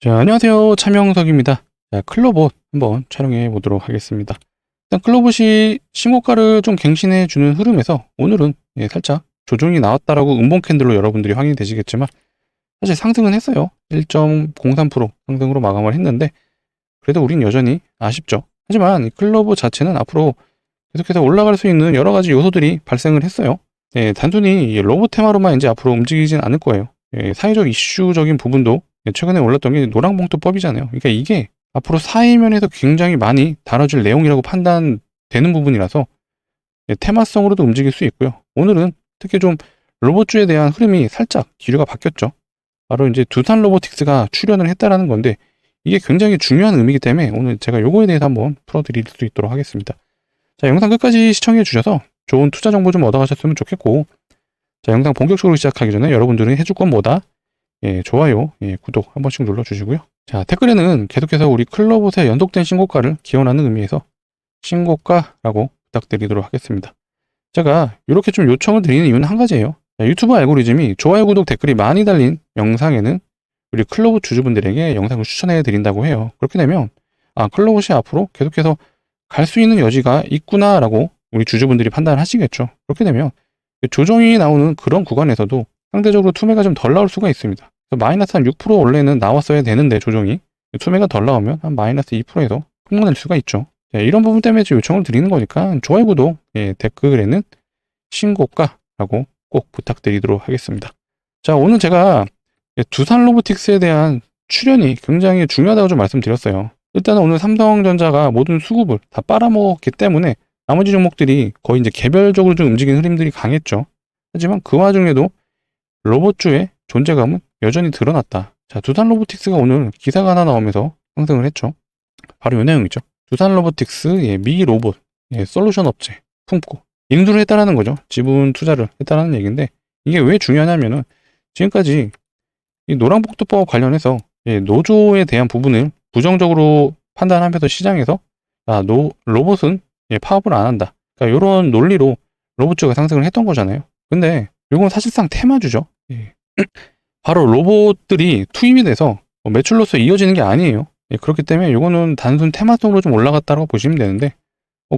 자, 안녕하세요. 차명석입니다. 자, 클로봇 한번 촬영해 보도록 하겠습니다. 일단 클로봇이 신고가를 좀 갱신해 주는 흐름에서 오늘은 살짝 조정이 나왔다라고 음봉 캔들로 여러분들이 확인이 되시겠지만 사실 상승은 했어요. 1.03% 상승으로 마감을 했는데 그래도 우린 여전히 아쉽죠. 하지만 이 클로봇 자체는 앞으로 계속해서 올라갈 수 있는 여러 가지 요소들이 발생을 했어요. 단순히 이 로봇 테마로만 이제 앞으로 움직이진 않을 거예요. 사회적 이슈적인 부분도 최근에 올랐던 게 노랑봉투법이잖아요. 그러니까 이게 앞으로 사회면에서 굉장히 많이 다뤄질 내용이라고 판단되는 부분이라서 테마성으로도 움직일 수 있고요. 오늘은 특히 좀 로봇주에 대한 흐름이 살짝 기류가 바뀌었죠. 바로 이제 두산 로보틱스가 출연을 했다라는 건데 이게 굉장히 중요한 의미이기 때문에 오늘 제가 요거에 대해서 한번 풀어드릴 수 있도록 하겠습니다. 자, 영상 끝까지 시청해 주셔서 좋은 투자 정보 좀 얻어가셨으면 좋겠고, 자, 영상 본격적으로 시작하기 전에 여러분들은 해줄 건 뭐다? 좋아요, 구독 한 번씩 눌러주시고요. 자, 댓글에는 계속해서 우리 클로봇의 연속된 신고가를 기원하는 의미에서 신고가라고 부탁드리도록 하겠습니다. 제가 이렇게 좀 요청을 드리는 이유는 한 가지예요. 자, 유튜브 알고리즘이 좋아요, 구독, 댓글이 많이 달린 영상에는 우리 클로봇 주주분들에게 영상을 추천해 드린다고 해요. 그렇게 되면 클로봇이 앞으로 계속해서 갈 수 있는 여지가 있구나라고 우리 주주분들이 판단을 하시겠죠. 그렇게 되면 조정이 나오는 그런 구간에서도 상대적으로 투매가 좀 덜 나올 수가 있습니다. 마이너스 한 6% 원래는 나왔어야 되는데 조정이 투매가 덜 나오면 한 마이너스 2%에서 폭락낼 수가 있죠. 이런 부분 때문에 요청을 드리는 거니까 좋아요, 구독, 댓글에는 신고가라고 꼭 부탁드리도록 하겠습니다. 자, 오늘 제가 두산 로보틱스에 대한 출연이 굉장히 중요하다고 좀 말씀드렸어요. 일단은 오늘 삼성전자가 모든 수급을 다 빨아먹었기 때문에 나머지 종목들이 거의 이제 개별적으로 좀 움직이는 흐름들이 강했죠. 하지만 그 와중에도 로봇주의 존재감은 여전히 드러났다. 자, 두산 로보틱스가 오늘 기사가 하나 나오면서 상승을 했죠. 바로 이 내용이죠. 두산 로보틱스 미 로봇 솔루션 업체 품고 인수를 했다라는 거죠. 지분 투자를 했다라는 얘기인데 이게 왜 중요하냐면은 지금까지 이 노랑복도법 관련해서 노조에 대한 부분을 부정적으로 판단하면서 시장에서 로봇은 파업을 안 한다. 그러니까 이런 논리로 로봇주가 상승을 했던 거잖아요. 근데 이건 사실상 테마주죠. 바로 로봇들이 투입이 돼서 매출로서 이어지는 게 아니에요. 그렇기 때문에 이거는 단순 테마성으로 좀 올라갔다고 보시면 되는데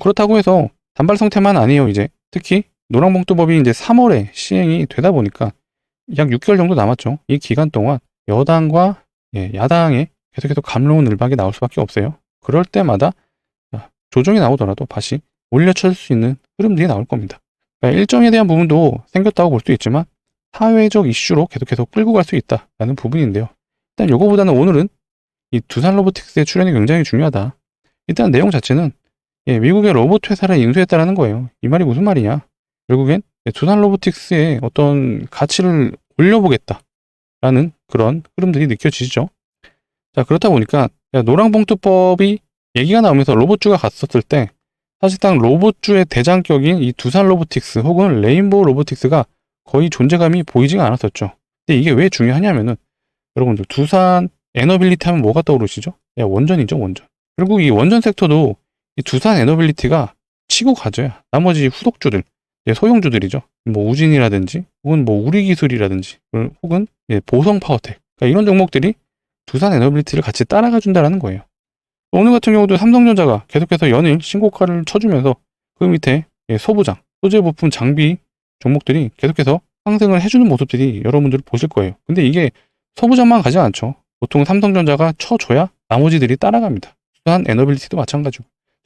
그렇다고 해서 단발성 테마는 아니에요. 이제 특히 노랑봉투법이 이제 3월에 시행이 되다 보니까 약 6개월 정도 남았죠. 이 기간 동안 여당과 야당에 계속해서 갑론을박이 나올 수밖에 없어요. 그럴 때마다 조정이 나오더라도 다시 올려칠 수 있는 흐름들이 나올 겁니다. 그러니까 일정에 대한 부분도 생겼다고 볼 수 있지만 사회적 이슈로 계속해서 끌고 갈 수 있다라는 부분인데요. 일단 요거보다는 오늘은 이 두산 로보틱스의 출연이 굉장히 중요하다. 일단 내용 자체는 미국의 로봇 회사를 인수했다라는 거예요. 이 말이 무슨 말이냐? 결국엔 두산 로보틱스의 어떤 가치를 올려보겠다라는 그런 흐름들이 느껴지죠. 자, 그렇다 보니까 노랑봉투법이 얘기가 나오면서 로봇주가 갔었을 때 사실상 로봇주의 대장격인 이 두산 로보틱스 혹은 레인보우 로보틱스가 거의 존재감이 보이지가 않았었죠. 근데 이게 왜 중요하냐면은 여러분들 두산 에너빌리티 하면 뭐가 떠오르시죠? 원전이죠, 원전. 그리고 이 원전 섹터도 이 두산 에너빌리티가 치고 가져야 나머지 후속주들, 소형주들이죠. 뭐 우진이라든지 혹은 뭐 우리기술이라든지 혹은 보성 파워텍, 그러니까 이런 종목들이 두산 에너빌리티를 같이 따라가 준다라는 거예요. 오늘 같은 경우도 삼성전자가 계속해서 연일 신고가를 쳐주면서 그 밑에 소부장, 소재 부품 장비 종목들이 계속해서 상승을 해주는 모습들이 여러분들 보실 거예요. 근데 이게 소부장만 가지 않죠. 보통 삼성전자가 쳐줘야 나머지들이 따라갑니다. 두산 에너빌리티도 마찬가지고.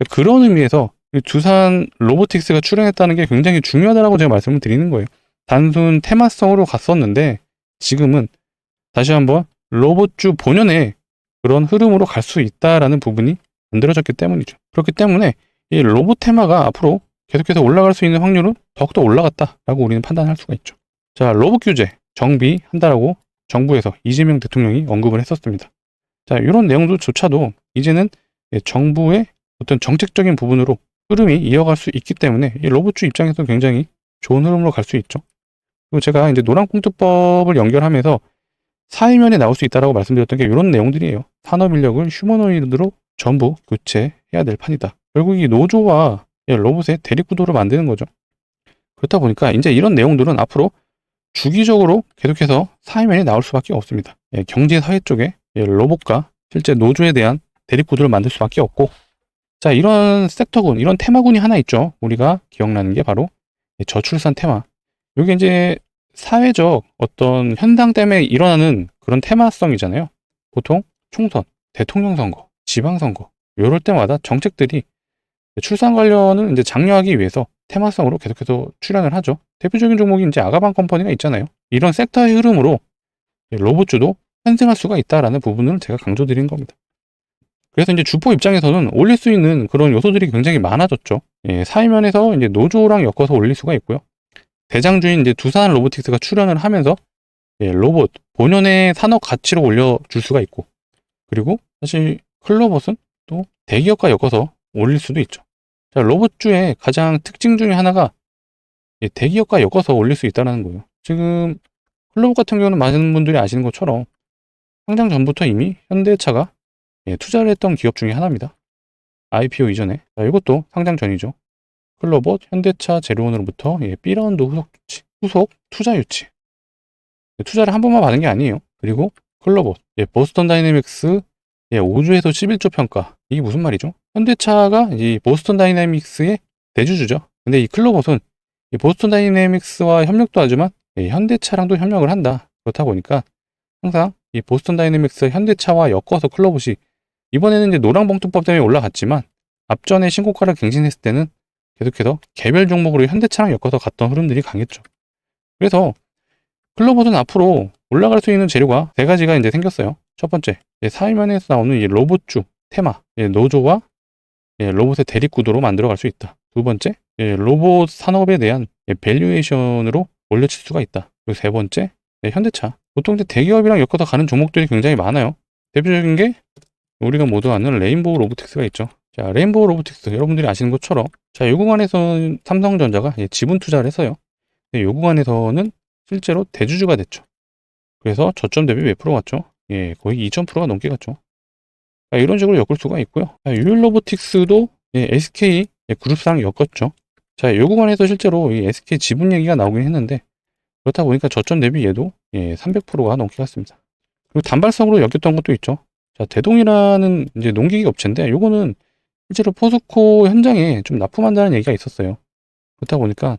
그런 의미에서 두산 로보틱스가 출연했다는 게 굉장히 중요하다고 제가 말씀을 드리는 거예요. 단순 테마성으로 갔었는데 지금은 다시 한번 로봇주 본연의 그런 흐름으로 갈 수 있다라는 부분이 만들어졌기 때문이죠. 그렇기 때문에 이 로봇 테마가 앞으로 계속해서 올라갈 수 있는 확률은 더욱더 올라갔다라고 우리는 판단할 수가 있죠. 자, 로봇 규제 정비한다라고 정부에서 이재명 대통령이 언급을 했었습니다. 자, 이런 내용조차도 이제는 정부의 어떤 정책적인 부분으로 흐름이 이어갈 수 있기 때문에 이 로봇주 입장에서 굉장히 좋은 흐름으로 갈 수 있죠. 그리고 제가 이제 노랑봉투법을 연결하면서 사회면에 나올 수 있다라고 말씀드렸던 게 이런 내용들이에요. 산업 인력을 휴머노이드로 전부 교체해야 될 판이다. 결국 이 노조와 로봇의 대립구도를 만드는 거죠. 그렇다 보니까 이제 이런 내용들은 앞으로 주기적으로 계속해서 사회면에 나올 수밖에 없습니다. 경제 사회 쪽에 로봇과 실제 노조에 대한 대립구도를 만들 수밖에 없고, 자, 이런 섹터군, 이런 테마군이 하나 있죠. 우리가 기억나는 게 바로 저출산 테마. 이게 이제 사회적 어떤 현상 때문에 일어나는 그런 테마성이잖아요. 보통 총선, 대통령 선거, 지방선거, 이럴 때마다 정책들이 출산 관련을 이제 장려하기 위해서 테마성으로 계속해서 출연을 하죠. 대표적인 종목이 이제 아가방 컴퍼니가 있잖아요. 이런 섹터의 흐름으로 로봇주도 환생할 수가 있다라는 부분을 제가 강조드린 겁니다. 그래서 이제 주포 입장에서는 올릴 수 있는 그런 요소들이 굉장히 많아졌죠. 사회면에서 이제 노조랑 엮어서 올릴 수가 있고요. 대장주인 이제 두산 로보틱스가 출연을 하면서 로봇 본연의 산업 가치로 올려줄 수가 있고, 그리고 사실 클로봇은 또 대기업과 엮어서 올릴 수도 있죠. 자, 로봇주의 가장 특징 중에 하나가 대기업과 엮어서 올릴 수 있다는 거예요. 지금 클로봇 같은 경우는 많은 분들이 아시는 것처럼 상장 전부터 이미 현대차가 투자를 했던 기업 중에 하나입니다. IPO 이전에. 자, 이것도 상장 전이죠. 클로봇, 현대차, 제로원으로부터 B라운드 후속 투자 유치. 투자를 한 번만 받은 게 아니에요. 그리고 클로봇, 보스턴 다이내믹스 5조에서 11조 평가. 이게 무슨 말이죠? 현대차가 이 보스턴 다이내믹스의 대주주죠. 근데 이 클로봇은 이 보스턴 다이내믹스와 협력도 하지만 현대차랑도 협력을 한다. 그렇다 보니까 항상 이 보스턴 다이내믹스 현대차와 엮어서 클로봇이 이번에는 이제 노랑봉투법 때문에 올라갔지만 앞전에 신고가를 갱신했을 때는 계속해서 개별 종목으로 현대차랑 엮어서 갔던 흐름들이 강했죠. 그래서 클로봇은 앞으로 올라갈 수 있는 재료가 세 가지가 이제 생겼어요. 첫 번째, 사회면에서 나오는 이 로봇주 테마, 노조와 로봇의 대립구도로 만들어갈 수 있다. 두 번째, 로봇 산업에 대한 밸류에이션으로 올려칠 수가 있다. 그리고 세 번째, 현대차. 보통 이제 대기업이랑 엮어서 가는 종목들이 굉장히 많아요. 대표적인 게 우리가 모두 아는 레인보우 로보틱스가 있죠. 자, 레인보우 로보틱스 여러분들이 아시는 것처럼 자, 요 구간에서는 삼성전자가 지분 투자를 했어요. 요 구간에서는 실제로 대주주가 됐죠. 그래서 저점 대비 몇 프로 갔죠? 거의 2000%가 넘게 갔죠. 자, 이런 식으로 엮을 수가 있고요. 자, 유일 로보틱스도 SK 그룹사랑 엮었죠. 자, 요 구간에서 실제로 이 SK 지분 얘기가 나오긴 했는데 그렇다 보니까 저점 대비 얘도 300%가 넘게 갔습니다. 그리고 단발성으로 엮였던 것도 있죠. 자, 대동이라는 이제 농기계 업체인데 요거는 실제로 포스코 현장에 좀 납품한다는 얘기가 있었어요. 그렇다 보니까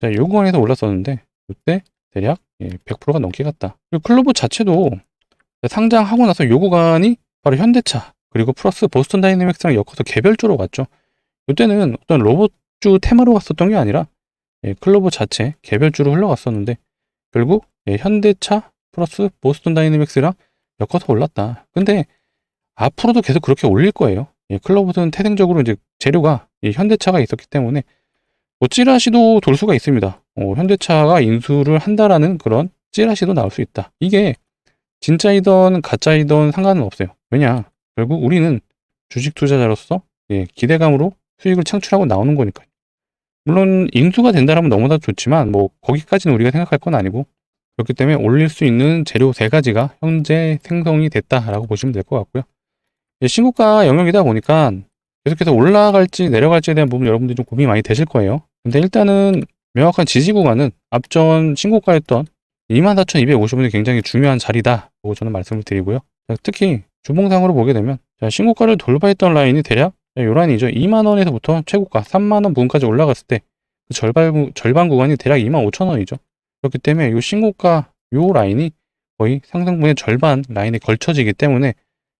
자, 요 구간에서 올랐었는데 그때 대략 100%가 넘게 갔다. 그리고 클로봇 자체도 상장하고 나서 요 구간이 바로 현대차 그리고 플러스 보스턴 다이내믹스랑 엮어서 개별주로 갔죠. 이때는 어떤 로봇주 테마로 갔었던 게 아니라 클로봇 자체 개별주로 흘러갔었는데 결국 현대차 플러스 보스턴 다이내믹스랑 엮어서 올랐다. 근데 앞으로도 계속 그렇게 올릴 거예요. 클로봇은 태생적으로 이제 재료가 현대차가 있었기 때문에 찌라시도 돌 수가 있습니다. 현대차가 인수를 한다라는 그런 찌라시도 나올 수 있다. 이게 진짜이던 가짜이던 상관은 없어요. 왜냐? 결국 우리는 주식 투자자로서 기대감으로 수익을 창출하고 나오는 거니까요. 물론 인수가 된다라면 너무나 좋지만 뭐 거기까지는 우리가 생각할 건 아니고 그렇기 때문에 올릴 수 있는 재료 세 가지가 현재 생성이 됐다라고 보시면 될 것 같고요. 신고가 영역이다 보니까 계속해서 올라갈지 내려갈지에 대한 부분 여러분들이 좀 고민이 많이 되실 거예요. 근데 일단은 명확한 지지 구간은 앞전 신고가였던 24,250원이 굉장히 중요한 자리다라고 저는 말씀을 드리고요. 특히 주봉상으로 보게 되면 신고가를 돌파했던 라인이 대략 이 라인이죠. 2만원에서부터 최고가 3만원 부근까지 올라갔을 때 그 절반 구간이 대략 25,000원이죠. 그렇기 때문에 이 신고가 이 라인이 거의 상승분의 절반 라인에 걸쳐지기 때문에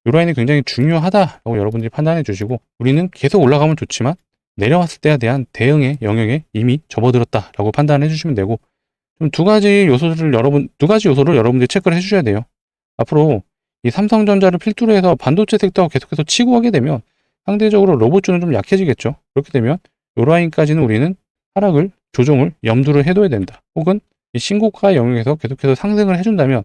이 라인이 굉장히 중요하다라고 여러분들이 판단해 주시고 우리는 계속 올라가면 좋지만 내려왔을 때에 대한 대응의 영역에 이미 접어들었다라고 판단해 주시면 되고 좀 두 가지 요소를 여러분들이 체크를 해 주셔야 돼요. 앞으로 이 삼성전자를 필두로 해서 반도체 섹터가 계속해서 치고 하게 되면 상대적으로 로봇주는 좀 약해지겠죠. 그렇게 되면 이 라인까지는 우리는 하락을 조정을 염두를 해둬야 된다. 혹은 이 신고가 영역에서 계속해서 상승을 해준다면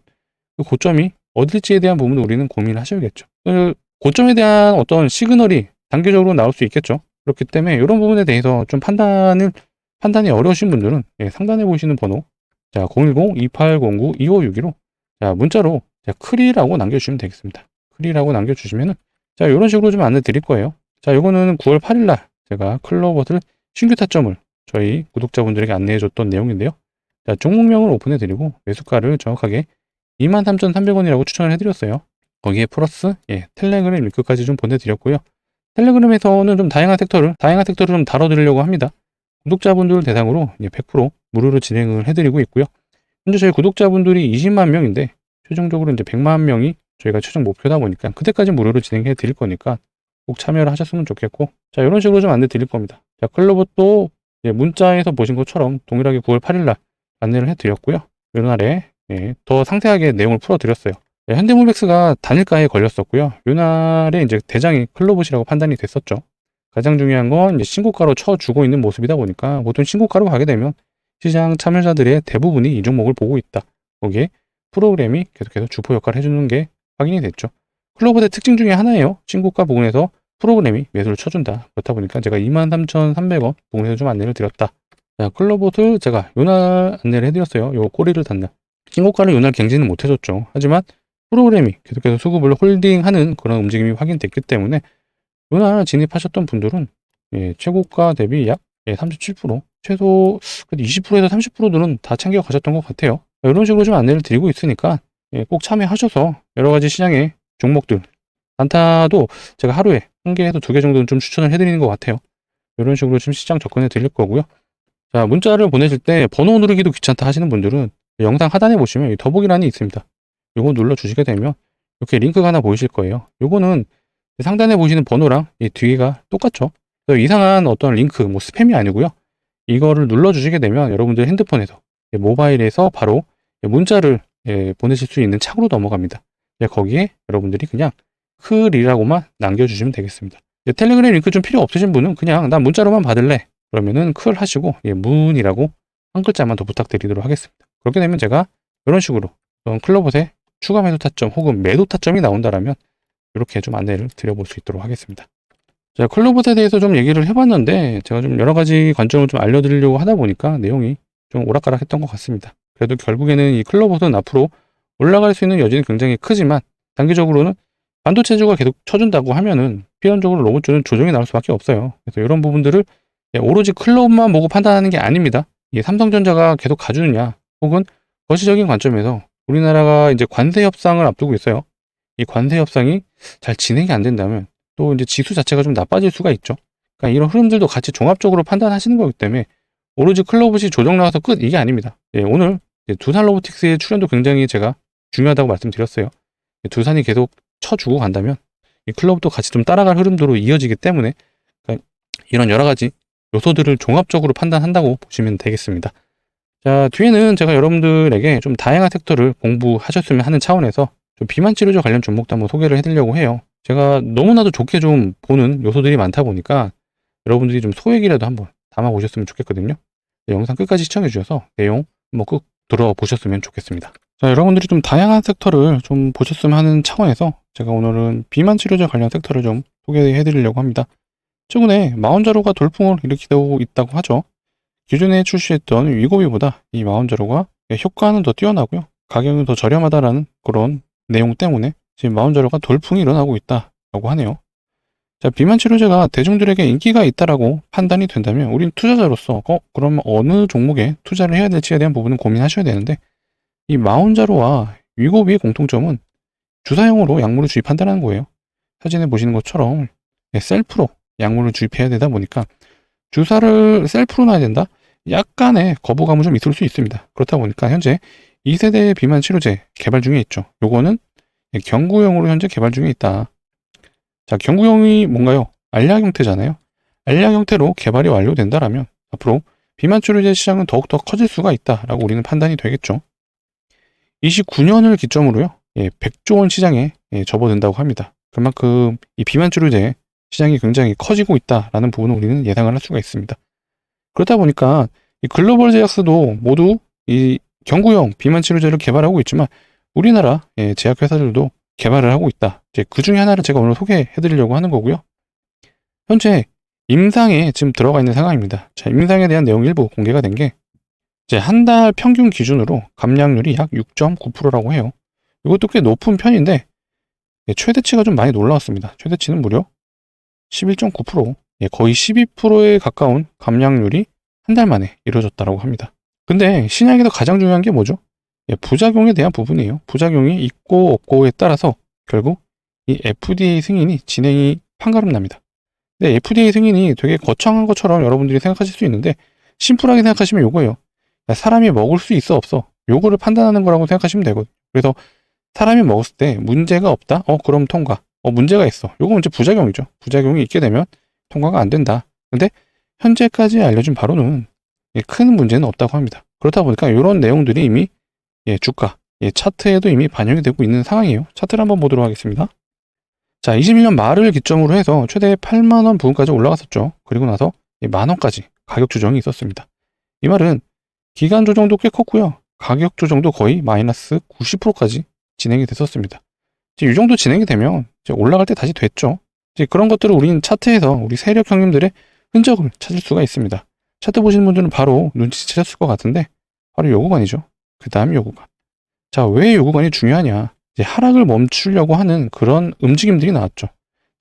그 고점이 어딜지에 대한 부분을 우리는 고민을 하셔야겠죠. 그 고점에 대한 어떤 시그널이 단계적으로 나올 수 있겠죠. 그렇기 때문에 이런 부분에 대해서 좀 판단이 어려우신 분들은 상단에 보시는 번호 자 010-2809-2562로 자 문자로 크리라고 남겨주시면 되겠습니다. 크리라고 남겨주시면은 자 이런 식으로 좀 안내 드릴 거예요. 자 이거는 9월 8일날 제가 클로봇을 신규 타점을 저희 구독자분들에게 안내해 줬던 내용인데요. 자 종목명을 오픈해 드리고 매수가를 정확하게 23,300원이라고 추천을 해드렸어요. 거기에 플러스 텔레그램 링크까지 좀 보내드렸고요. 텔레그램에서는 좀 다양한 섹터를 좀 다뤄드리려고 합니다. 구독자분들 대상으로 100% 무료로 진행을 해드리고 있고요. 현재 저희 구독자분들이 20만 명인데 최종적으로 이제 100만 명이 저희가 최종 목표다 보니까 그때까지 무료로 진행해 드릴 거니까 꼭 참여를 하셨으면 좋겠고, 자, 이런 식으로 좀 안내 드릴 겁니다. 자, 클로버도 문자에서 보신 것처럼 동일하게 9월 8일 날 안내를 해 드렸고요. 이날에 더 상세하게 내용을 풀어 드렸어요. 현대모백스가 단일가에 걸렸었고요. 이날에 이제 대장이 클로봇이라고 판단이 됐었죠. 가장 중요한 건 이제 신고가로 쳐주고 있는 모습이다 보니까 보통 신고가로 가게 되면 시장 참여자들의 대부분이 이 종목을 보고 있다. 거기에 프로그램이 계속해서 주포 역할을 해주는 게 확인이 됐죠. 클로봇의 특징 중에 하나예요. 신고가 부근에서 프로그램이 매수를 쳐준다. 그렇다 보니까 제가 23,300원 부근에서 좀 안내를 드렸다. 자, 클로봇을 제가 요날 안내를 해드렸어요. 요 꼬리를 닿는. 신고가를 요날 갱신은 못 해줬죠. 하지만 프로그램이 계속해서 수급을 홀딩하는 그런 움직임이 확인됐기 때문에 요날 진입하셨던 분들은 최고가 대비 약 37%, 최소 20%에서 30%들은 다 챙겨 가셨던 것 같아요. 이런 식으로 좀 안내를 드리고 있으니까 꼭 참여하셔서 여러 가지 시장의 종목들, 단타도 제가 하루에 1개에서 2개 정도는 좀 추천을 해드리는 것 같아요. 이런 식으로 좀 시장 접근해 드릴 거고요. 자, 문자를 보내실 때 번호 누르기도 귀찮다 하시는 분들은 영상 하단에 보시면 이 더보기란이 있습니다. 요거 눌러주시게 되면 이렇게 링크가 하나 보이실 거예요. 요거는 상단에 보시는 번호랑 이 뒤가 똑같죠. 그래서 이상한 어떤 링크, 뭐 스팸이 아니고요. 이거를 눌러주시게 되면 여러분들 핸드폰에서, 모바일에서 바로 문자를 보내실 수 있는 창으로 넘어갑니다. 거기에 여러분들이 그냥 클이라고만 남겨주시면 되겠습니다. 텔레그램 링크 좀 필요 없으신 분은 그냥 난 문자로만 받을래. 그러면은 클 하시고 문이라고 한 글자만 더 부탁드리도록 하겠습니다. 그렇게 되면 제가 이런 식으로 클로봇에 추가 매도 타점 혹은 매도 타점이 나온다라면 이렇게 좀 안내를 드려볼 수 있도록 하겠습니다. 자, 클로봇에 대해서 좀 얘기를 해봤는데 제가 좀 여러 가지 관점을 좀 알려드리려고 하다 보니까 내용이 좀 오락가락했던 것 같습니다. 그래도 결국에는 이 클로봇은 앞으로 올라갈 수 있는 여지는 굉장히 크지만 단기적으로는 반도체주가 계속 쳐준다고 하면은 필연적으로 로봇주는 조정이 나올 수밖에 없어요. 그래서 이런 부분들을 오로지 클로봇만 보고 판단하는 게 아닙니다. 이게 삼성전자가 계속 가주느냐 혹은 거시적인 관점에서 우리나라가 이제 관세 협상을 앞두고 있어요. 이 관세 협상이 잘 진행이 안 된다면 또 이제 지수 자체가 좀 나빠질 수가 있죠. 그러니까 이런 흐름들도 같이 종합적으로 판단하시는 거기 때문에 오로지 클로봇이 조정 나와서 끝 이게 아닙니다. 오늘 두산 로보틱스의 출연도 굉장히 제가 중요하다고 말씀드렸어요. 두산이 계속 쳐주고 간다면 이 클로봇도 같이 좀 따라갈 흐름도로 이어지기 때문에 그러니까 이런 여러 가지 요소들을 종합적으로 판단한다고 보시면 되겠습니다. 자, 뒤에는 제가 여러분들에게 좀 다양한 섹터를 공부하셨으면 하는 차원에서 좀 비만 치료제 관련 종목도 한번 소개를 해드리려고 해요. 제가 너무나도 좋게 좀 보는 요소들이 많다 보니까 여러분들이 좀 소액이라도 한번 담아보셨으면 좋겠거든요. 영상 끝까지 시청해주셔서 내용 한번 꼭 들어보셨으면 좋겠습니다. 자, 여러분들이 좀 다양한 섹터를 좀 보셨으면 하는 차원에서 제가 오늘은 비만 치료제 관련 섹터를 좀 소개해드리려고 합니다. 최근에 마운자로가 돌풍을 일으키고 있다고 하죠. 기존에 출시했던 위고비보다 이 마운자로가 효과는 더 뛰어나고요. 가격은 더 저렴하다라는 그런 내용 때문에 지금 마운자로가 돌풍이 일어나고 있다라고 하네요. 자, 비만 치료제가 대중들에게 인기가 있다라고 판단이 된다면 우린 투자자로서 그럼 어느 종목에 투자를 해야 될지에 대한 부분은 고민하셔야 되는데 이 마운자로와 위고비의 공통점은 주사용으로 약물을 주입한다는 거예요. 사진에 보시는 것처럼 셀프로 약물을 주입해야 되다 보니까 주사를 셀프로 놔야 된다? 약간의 거부감은 좀 있을 수 있습니다. 그렇다 보니까 현재 2세대 비만 치료제 개발 중에 있죠. 요거는 경구용으로 현재 개발 중에 있다. 자, 경구용이 뭔가요? 알약 형태잖아요. 알약 형태로 개발이 완료된다라면 앞으로 비만 치료제 시장은 더욱더 커질 수가 있다라고 우리는 판단이 되겠죠. 29년을 기점으로요. 100조 원 시장에 접어든다고 합니다. 그만큼 이 비만 치료제 시장이 굉장히 커지고 있다라는 부분을 우리는 예상을 할 수가 있습니다. 그렇다 보니까 이 글로벌 제약사도 모두 이 경구용 비만 치료제를 개발하고 있지만 우리나라 제약회사들도 개발을 하고 있다. 이제 그 중에 하나를 제가 오늘 소개해드리려고 하는 거고요. 현재 임상에 지금 들어가 있는 상황입니다. 자, 임상에 대한 내용 일부 공개가 된 게 이제 한 달 평균 기준으로 감량률이 약 6.9%라고 해요. 이것도 꽤 높은 편인데 최대치가 좀 많이 놀라웠습니다. 최대치는 무려 11.9%, 거의 12%에 가까운 감량률이 한 달 만에 이루어졌다고 합니다. 근데 신약에서 가장 중요한 게 뭐죠? 부작용에 대한 부분이에요. 부작용이 있고 없고에 따라서 결국 이 FDA 승인이 진행이 판가름 납니다. 근데 FDA 승인이 되게 거창한 것처럼 여러분들이 생각하실 수 있는데 심플하게 생각하시면 요거예요. 사람이 먹을 수 있어 없어 요거를 판단하는 거라고 생각하시면 되거든요. 그래서 사람이 먹었을 때 문제가 없다? 그럼 통과. 문제가 있어. 요거 이제 부작용이죠. 부작용이 있게 되면 통과가 안 된다. 근데 현재까지 알려진 바로는 큰 문제는 없다고 합니다. 그렇다 보니까 이런 내용들이 이미 주가, 차트에도 이미 반영이 되고 있는 상황이에요. 차트를 한번 보도록 하겠습니다. 자, 21년 말을 기점으로 해서 최대 8만 원 부근까지 올라갔었죠. 그리고 나서 만 원까지 가격 조정이 있었습니다. 이 말은 기간 조정도 꽤 컸고요. 가격 조정도 거의 마이너스 90%까지 진행이 됐었습니다. 이제 이 정도 진행이 되면 이제 올라갈 때 다시 됐죠. 이제 그런 것들을 우리는 차트에서 우리 세력 형님들의 흔적을 찾을 수가 있습니다. 차트 보시는 분들은 바로 눈치채셨을 것 같은데 바로 요 구간이죠. 그 다음 요 구간. 자, 왜 요 구간이 중요하냐? 이제 하락을 멈추려고 하는 그런 움직임들이 나왔죠.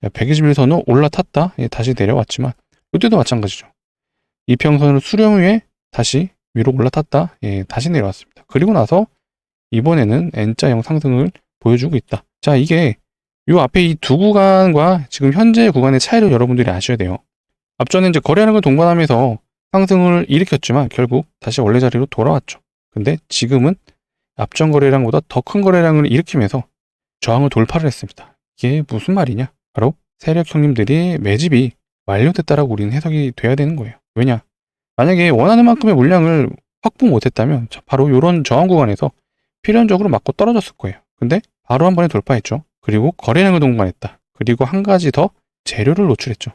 121선은 올라탔다, 다시 내려왔지만 이때도 마찬가지죠. 이평선을 수렴 후에 다시 위로 올라탔다, 다시 내려왔습니다. 그리고 나서 이번에는 N자형 상승을 보여주고 있다. 자, 이게 요 앞에 이 두 구간과 지금 현재 구간의 차이를 여러분들이 아셔야 돼요. 앞전에 이제 거래하는 걸 동반하면서 상승을 일으켰지만 결국 다시 원래 자리로 돌아왔죠. 근데 지금은 앞전 거래량보다 더 큰 거래량을 일으키면서 저항을 돌파를 했습니다. 이게 무슨 말이냐? 바로 세력 형님들이 매집이 완료됐다라고 우리는 해석이 돼야 되는 거예요. 왜냐? 만약에 원하는 만큼의 물량을 확보 못했다면 바로 이런 저항 구간에서 필연적으로 맞고 떨어졌을 거예요. 근데 바로 한 번에 돌파했죠. 그리고 거래량을 동반했다. 그리고 한 가지 더 재료를 노출했죠.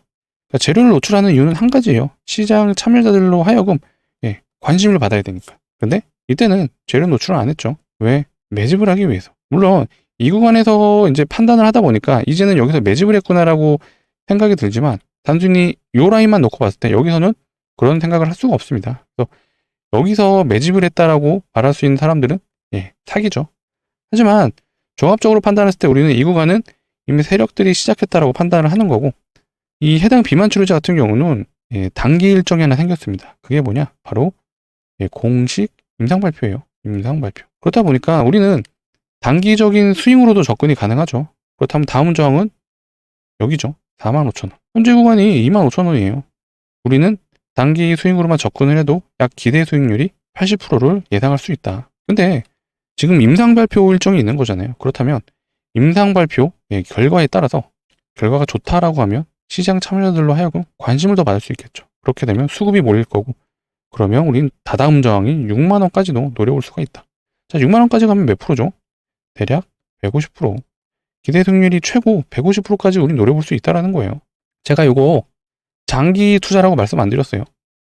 그러니까 재료를 노출하는 이유는 한 가지예요. 시장 참여자들로 하여금 관심을 받아야 되니까. 근데 이때는 재료 노출을 안 했죠. 왜? 매집을 하기 위해서. 물론 이 구간에서 이제 판단을 하다 보니까 이제는 여기서 매집을 했구나라고 생각이 들지만 단순히 요 라인만 놓고 봤을 때 여기서는 그런 생각을 할 수가 없습니다. 그래서 여기서 매집을 했다라고 말할 수 있는 사람들은 사기죠. 하지만 종합적으로 판단했을 때 우리는 이 구간은 이미 세력들이 시작했다라고 판단을 하는 거고 이 해당 비만 치료제 같은 경우는 단기 일정이 하나 생겼습니다. 그게 뭐냐? 바로 공식 임상 발표예요. 임상 발표. 그렇다 보니까 우리는 단기적인 스윙으로도 접근이 가능하죠. 그렇다면 다음 저항은 여기죠. 45,000원. 현재 구간이 25,000원이에요. 우리는 단기 스윙으로만 접근을 해도 약 기대 수익률이 80%를 예상할 수 있다. 근데 지금 임상 발표 일정이 있는 거잖아요. 그렇다면 임상 발표 결과에 따라서 결과가 좋다라고 하면 시장 참여자들로 하여금 관심을 더 받을 수 있겠죠. 그렇게 되면 수급이 몰릴 거고 그러면 우린 다다음 저항이 6만 원까지도 노려올 수가 있다. 자, 6만 원까지 가면 몇 프로죠? 대략 150%. 기대 수익률이 최고 150%까지 우린 노려볼 수 있다라는 거예요. 제가 이거 장기 투자라고 말씀 안 드렸어요.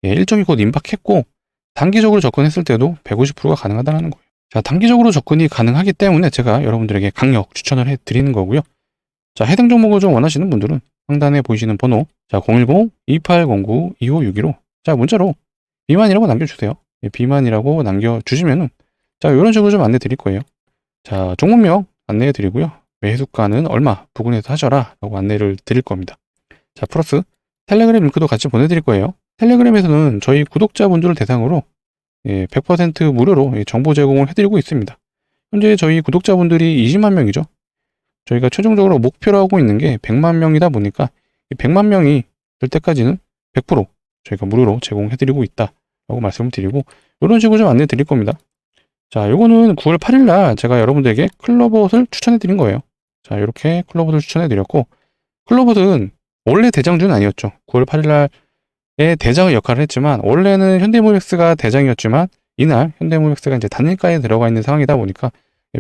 일정이 곧 임박했고 단기적으로 접근했을 때도 150%가 가능하다는 거예요. 자, 단기적으로 접근이 가능하기 때문에 제가 여러분들에게 강력 추천을 해드리는 거고요. 자, 해당 종목을 좀 원하시는 분들은 상단에 보이시는 번호, 자, 010-2809-2561로 자, 문자로 비만이라고 남겨주세요. 비만이라고 남겨주시면은 자, 이런 식으로 좀 안내 드릴 거예요. 자, 종목명 안내해 드리고요. 매수가는 얼마 부근에서 하셔라 라고 안내를 드릴 겁니다. 자, 플러스 텔레그램 링크도 같이 보내드릴 거예요. 텔레그램에서는 저희 구독자분들을 대상으로 100% 무료로 정보 제공을 해드리고 있습니다. 현재 저희 구독자분들이 20만 명이죠. 저희가 최종적으로 목표로 하고 있는 게 100만 명이다 보니까 100만 명이 될 때까지는 100% 저희가 무료로 제공해드리고 있다라고 말씀을 드리고 이런 식으로 좀 안내 드릴 겁니다. 자, 요거는 9월 8일 날 제가 여러분들에게 클럽옷을 추천해 드린 거예요. 자, 이렇게 클럽옷을 추천해 드렸고 클럽옷은 원래 대장주는 아니었죠. 9월 8일 날에 대장의 역할을 했지만 원래는 현대모비스가 대장이었지만 이날 현대모비스가 이제 단일가에 들어가 있는 상황이다 보니까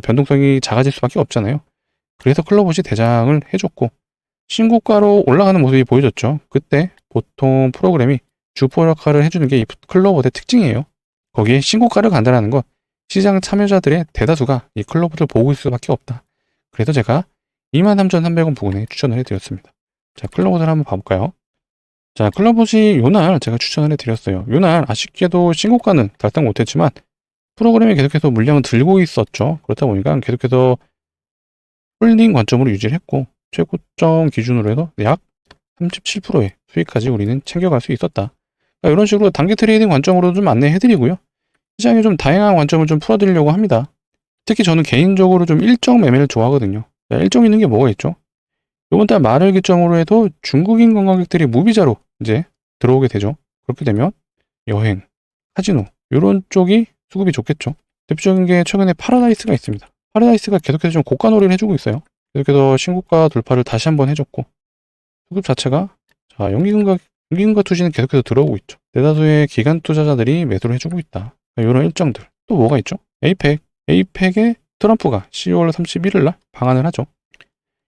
변동성이 작아질 수밖에 없잖아요. 그래서 클럽옷이 대장을 해줬고 신고가로 올라가는 모습이 보여졌죠. 그때 보통 프로그램이 주포 역할을 해주는 게 이 클럽옷의 특징이에요. 거기에 신고가를 간다는 건 시장 참여자들의 대다수가 이 클럽옷을 보고 있을 수밖에 없다. 그래서 제가 23,300원 부근에 추천을 해드렸습니다. 자, 클럽옷을 한번 봐볼까요? 자, 클럽옷이 요날 제가 추천을 해드렸어요. 요날 아쉽게도 신고가는 달성 못했지만 프로그램이 계속해서 물량을 들고 있었죠. 그렇다 보니까 계속해서 홀딩 관점으로 유지를 했고 최고점 기준으로 해서 약 37%의 수익까지 우리는 챙겨갈 수 있었다. 그러니까 이런 식으로 단기 트레이딩 관점으로 좀 안내해드리고요. 시장에 좀 다양한 관점을 좀 풀어드리려고 합니다. 특히 저는 개인적으로 좀 일정 매매를 좋아하거든요. 자, 일정 있는 게 뭐가 있죠? 이번 달 말을 기점으로 해도 중국인 관광객들이 무비자로 이제 들어오게 되죠. 그렇게 되면 여행, 카지노 이런 쪽이 수급이 좋겠죠. 대표적인 게 최근에 파라다이스가 있습니다. 파라다이스가 계속해서 좀 고가 놀이를 해주고 있어요. 계속해서 신고가 돌파를 다시 한번 해줬고 수급 자체가 자 연기금과 투지는 계속해서 들어오고 있죠. 대다수의 기관 투자자들이 매수를 해주고 있다. 이런 일정들 또 뭐가 있죠? 에이펙에 트럼프가 10월 31일 날 방한을 하죠.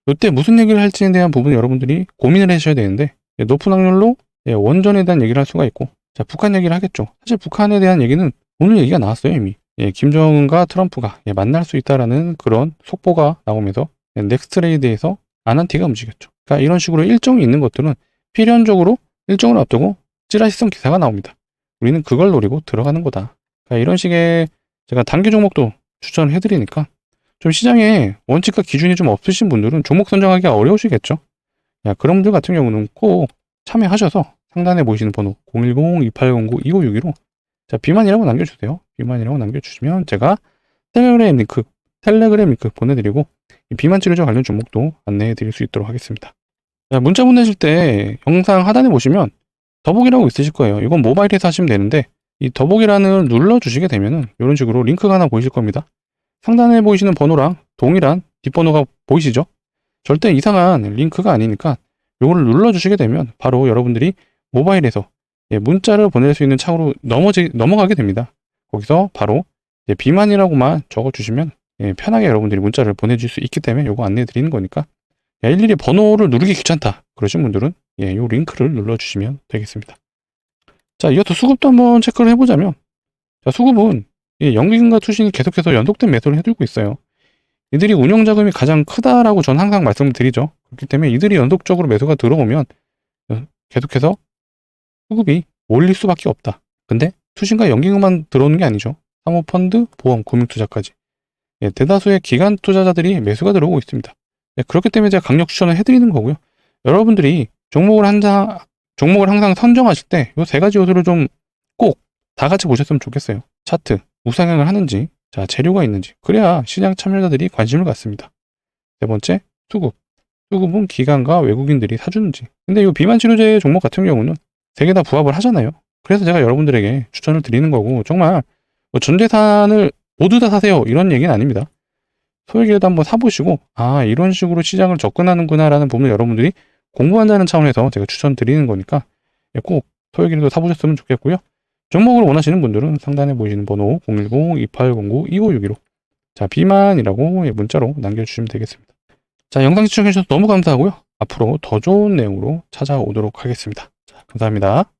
이때 무슨 얘기를 할지에 대한 부분 여러분들이 고민을 하셔야 되는데 높은 확률로 원전에 대한 얘기를 할 수가 있고 자 북한 얘기를 하겠죠. 사실 북한에 대한 얘기는 오늘 얘기가 나왔어요 이미. 김정은과 트럼프가 만날 수 있다라는 그런 속보가 나오면서 넥스트레이드에서 아난티가 움직였죠. 그러니까 이런 식으로 일정이 있는 것들은 필연적으로 일정을 앞두고 찌라시성 기사가 나옵니다. 우리는 그걸 노리고 들어가는 거다. 그러니까 이런 식의 제가 단기 종목도 추천을 해드리니까 좀 시장에 원칙과 기준이 좀 없으신 분들은 종목 선정하기가 어려우시겠죠. 그런 분들 같은 경우는 꼭 참여하셔서 상단에 보이시는 번호 010-2809-2562로 자, 비만이라고 남겨주세요. 비만이라고 남겨주시면 제가 텔레그램 링크 보내드리고 비만 치료제 관련 종목도 안내해 드릴 수 있도록 하겠습니다. 자, 문자 보내실 때 영상 하단에 보시면 더보기라고 있으실 거예요. 이건 모바일에서 하시면 되는데 이 더보기란을 눌러주시게 되면은 이런 식으로 링크가 하나 보이실 겁니다. 상단에 보이시는 번호랑 동일한 뒷번호가 보이시죠? 절대 이상한 링크가 아니니까 이거를 눌러주시게 되면 바로 여러분들이 모바일에서 문자를 보낼 수 있는 창으로 넘어가게 됩니다. 거기서 바로 비만이라고만 적어주시면 편하게 여러분들이 문자를 보내줄 수 있기 때문에 이거 안내해 드리는 거니까 일일이 번호를 누르기 귀찮다 그러신 분들은 이 링크를 눌러주시면 되겠습니다. 자, 이어서 수급도 한번 체크를 해보자면 자, 수급은 연기금과 투신이 계속해서 연속된 매수를 해주고 있어요. 이들이 운영자금이 가장 크다라고 전 항상 말씀을 드리죠. 그렇기 때문에 이들이 연속적으로 매수가 들어오면 계속해서 수급이 올릴 수밖에 없다. 근데 투신과 연기금만 들어오는 게 아니죠. 사모펀드, 보험, 금융투자까지 대다수의 기관 투자자들이 매수가 들어오고 있습니다. 그렇기 때문에 제가 강력 추천을 해드리는 거고요. 여러분들이 종목을 항상 선정하실 때 이 세 가지 요소를 좀 꼭 다 같이 보셨으면 좋겠어요. 차트, 우상향을 하는지, 자, 재료가 있는지. 그래야 시장 참여자들이 관심을 갖습니다. 네 번째, 수급. 수급은 기관과 외국인들이 사주는지. 근데 이 비만 치료제 종목 같은 경우는 세 개 다 부합을 하잖아요. 그래서 제가 여러분들에게 추천을 드리는 거고, 정말 전 재산을 모두 다 사세요. 이런 얘기는 아닙니다. 소액이라도 한번 사보시고, 아, 이런 식으로 시장을 접근하는구나 라는 부분을 여러분들이 공부한다는 차원에서 제가 추천드리는 거니까 꼭 소액이라도 사보셨으면 좋겠고요. 종목을 원하시는 분들은 상단에 보이시는 번호 010-2809-2562로 자, 비만이라고 문자로 남겨주시면 되겠습니다. 자, 영상 시청해주셔서 너무 감사하고요. 앞으로 더 좋은 내용으로 찾아오도록 하겠습니다. 자, 감사합니다.